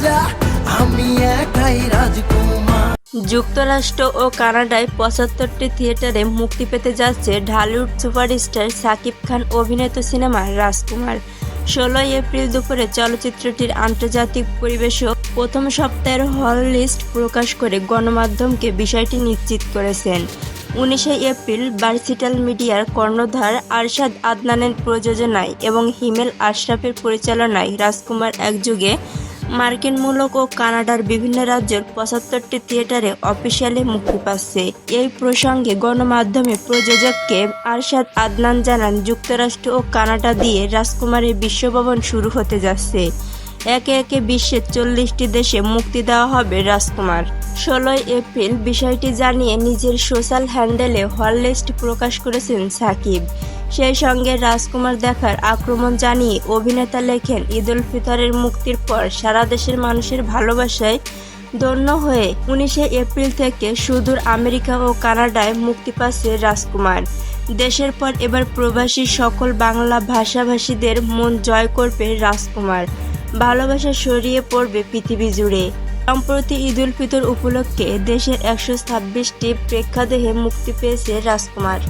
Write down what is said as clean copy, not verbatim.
যা আমি একাই রাজকুমার। যুক্তরাষ্ট্র ও কানাডায় ৭৫টি থিয়েটারে মুক্তি পেতে যাচ্ছে ঢালিউড সুপারস্টার শাকিব খান অভিনীত সিনেমা রাজকুমার। ১৬ এপ্রিল দুপুরে চলচ্চিত্রটির আন্তর্জাতিক পরিবেশক প্রথম সপ্তাহের হল লিস্ট প্রকাশ করে গণমাধ্যমকে বিষয়টি নিশ্চিত করেছেন। ১৯ এপ্রিল ভার্সিটাল মিডিয়ার কর্ণধার আরশাদ আদনানের প্রযোজনায় এবং হিমেল আশরাফের পরিচালনায় রাজকুমার একযুগে মার্কিনমূলক ও কানাডার বিভিন্ন রাজ্যের ৭৫টি থিয়েটারে অফিসিয়ালি মুক্তি পাচ্ছে। এই প্রসঙ্গে গণমাধ্যমে প্রযোজককে আরশাদ আদনান জানান, যুক্তরাষ্ট্র ও কানাডা দিয়ে রাজকুমারের বিশ্বভ্রমণ শুরু হতে যাচ্ছে। একে একে বিশ্বের ৪০টি দেশে মুক্তি দেওয়া হবে রাজকুমার। ১৬ এপ্রিল বিষয়টি জানিয়ে নিজের সোশ্যাল হ্যান্ডেলে হল লিস্ট প্রকাশ করেছেন শাকিব। সেই সঙ্গে রাজকুমার দেখার আক্রমণ জানিয়ে অভিনেতা লেখেন, ঈদুল ফিতরের মুক্তির পর সারা দেশের মানুষের ভালোবাসায় ধন্য হয়ে ১৯ এপ্রিল থেকে সুদূর আমেরিকা ও কানাডায় মুক্তি পাচ্ছে রাজকুমার। দেশের পর এবার প্রবাসী সকল বাংলা ভাষাভাষীদের মন জয় করবে রাজকুমার। ভালোবাসা ছড়িয়ে পড়বে পৃথিবী জুড়ে। সম্প্রতি ঈদুল ফিতর উপলক্ষে দেশের ১২৬টি প্রেক্ষাগৃহে মুক্তি পেয়েছে রাজকুমার।